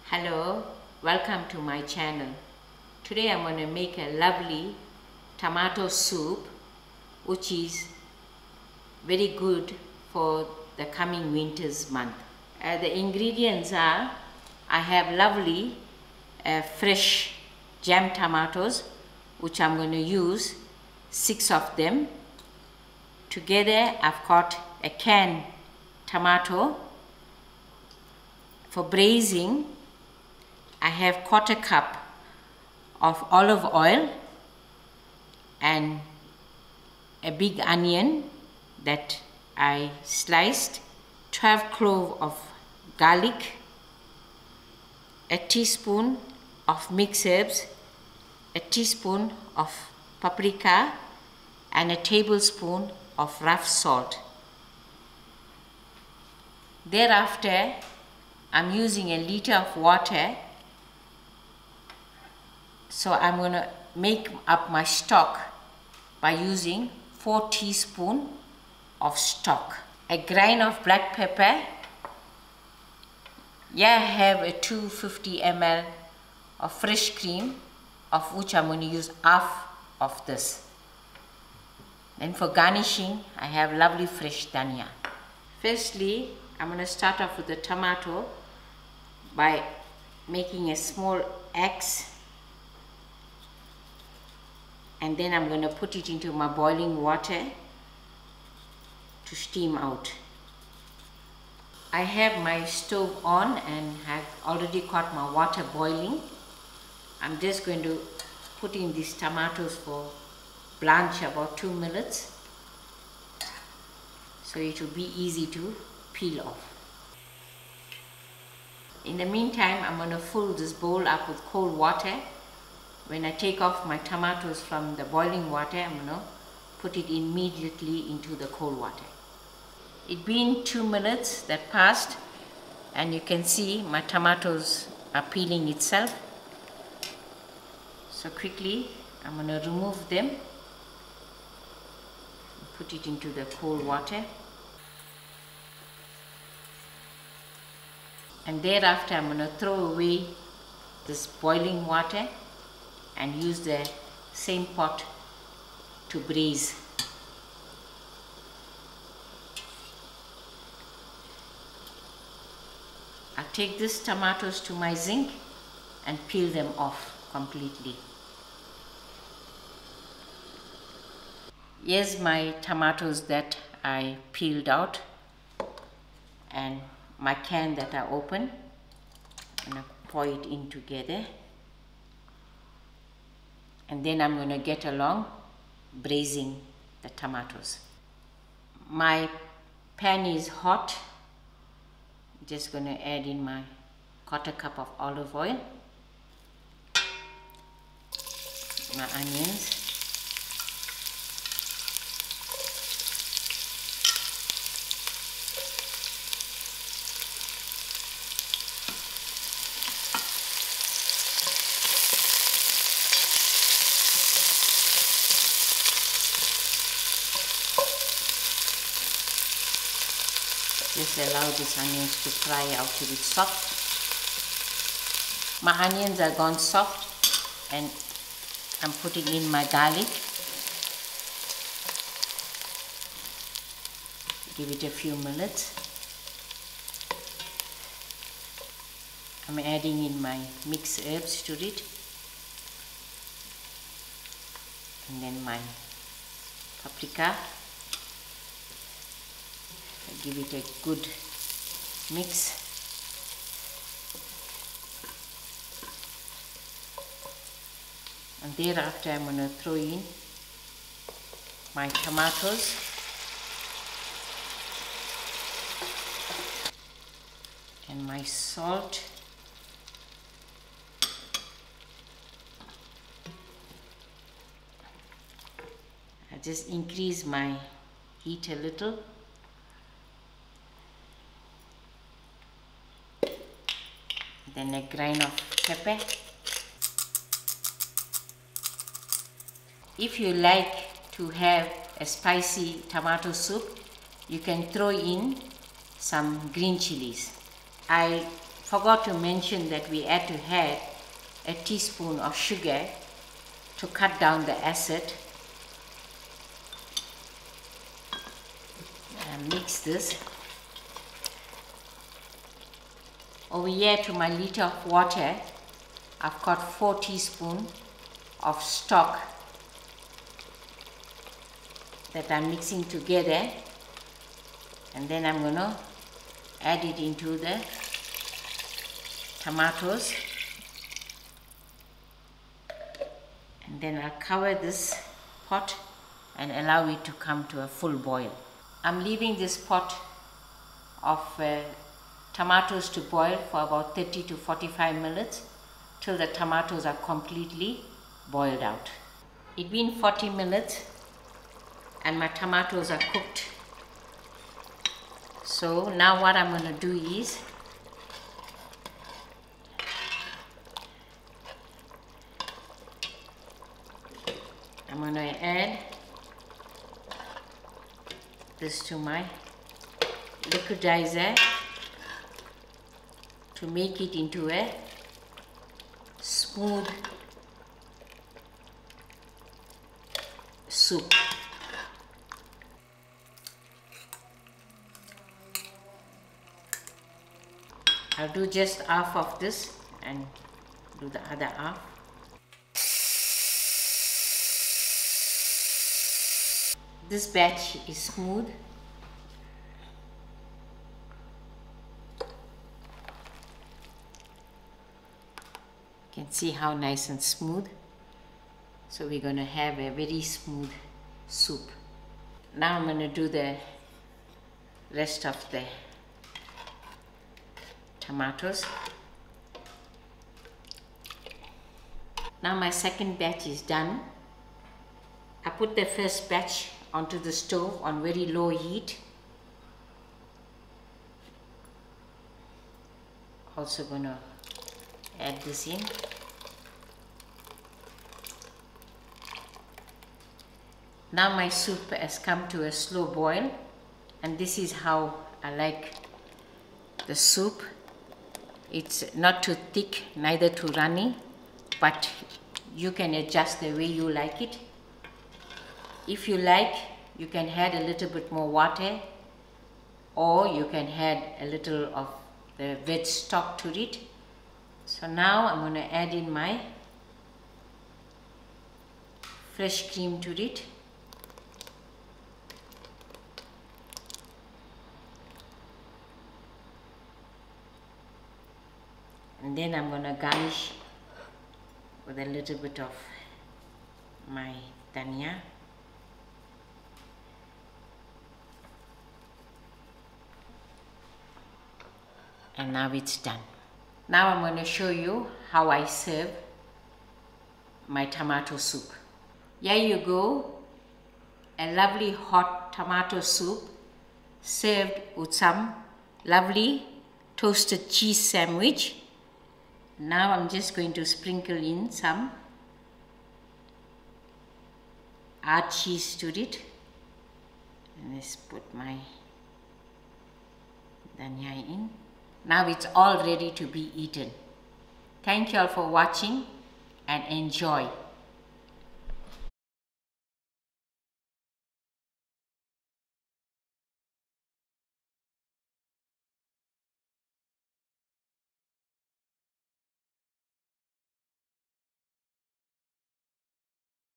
Hello, welcome to my channel. Today I'm going to make a lovely tomato soup which is very good for the coming winter's month. The ingredients are, I have lovely fresh jam tomatoes which I'm going to use 6 of them. Together I've got a canned tomato. For braising, I have 1/4 cup of olive oil and a big onion that I sliced, 12 cloves of garlic, a teaspoon of mixed herbs, a teaspoon of paprika, and a tablespoon of rough salt. Thereafter, I'm using a liter of water. So I'm going to make up my stock by using 4 teaspoons of stock. A grain of black pepper. Here I have a 250 ml of fresh cream, of which I'm going to use half of this. Then for garnishing, I have lovely fresh dhania. Firstly, I'm going to start off with the tomato by making a small X. And then I'm going to put it into my boiling water to steam out. I have my stove on and have already got my water boiling. I'm just going to put in these tomatoes for blanch about 2 minutes, so it will be easy to peel off. In the meantime, I'm going to fill this bowl up with cold water. When I take off my tomatoes from the boiling water, I'm going to put it immediately into the cold water. It been 2 minutes that passed, and you can see my tomatoes are peeling itself. So quickly I'm going to remove them, put it into the cold water, and thereafter I'm going to throw away this boiling water and use the same pot to braise. I'll take these tomatoes to my sink and peel them off completely. Here's my tomatoes that I peeled out and my can that I opened, and I pour it in together. And then I'm going to get along braising the tomatoes. My pan is hot. Just going to add in my 1/4 cup of olive oil, my onions, just allow these onions to fry out till it's soft. My onions are gone soft, and I'm putting in my garlic. Give it a few minutes. I'm adding in my mixed herbs to it, and then my paprika. Give it a good mix. And thereafter I'm going to throw in my tomatoes and my salt, I just increase my heat a little. Then a grain of pepper. If you like to have a spicy tomato soup, you can throw in some green chilies. forgot to mention that we had to add a teaspoon of sugar to cut down the acid. And mix this. Over here to my liter of water, I've got 4 teaspoons of stock that I'm mixing together, and then I'm going to add it into the tomatoes, and then I'll cover this pot and allow it to come to a full boil. I'm leaving this pot of tomatoes to boil for about 30 to 45 minutes till the tomatoes are completely boiled out. It's been 40 minutes and my tomatoes are cooked. So now what I'm going to do is I'm going to add this to my liquidizer to make it into a smooth soup. I'll do just half of this and do the other half. This batch is smooth. You can see how nice and smooth. So we're going to have a very smooth soup. Now I'm going to do the rest of the tomatoes. Now my second batch is done. I put the first batch onto the stove on very low heat. Also going to add this in. Now my soup has come to a slow boil, and this is how I like the soup. It's not too thick, neither too runny, but you can adjust the way you like it. If you like, you can add a little bit more water, or you can add a little of the veg stock to it. So now I'm going to add in my fresh cream to it. And then I'm going to garnish with a little bit of my dhania. And now it's done. Now I'm going to show you how I serve my tomato soup. Here you go, a lovely hot tomato soup served with some lovely toasted cheese sandwich. Now I'm just going to sprinkle in some hard cheese to it. And let's put my dhania in. Now it's all ready to be eaten. Thank you all for watching and enjoy.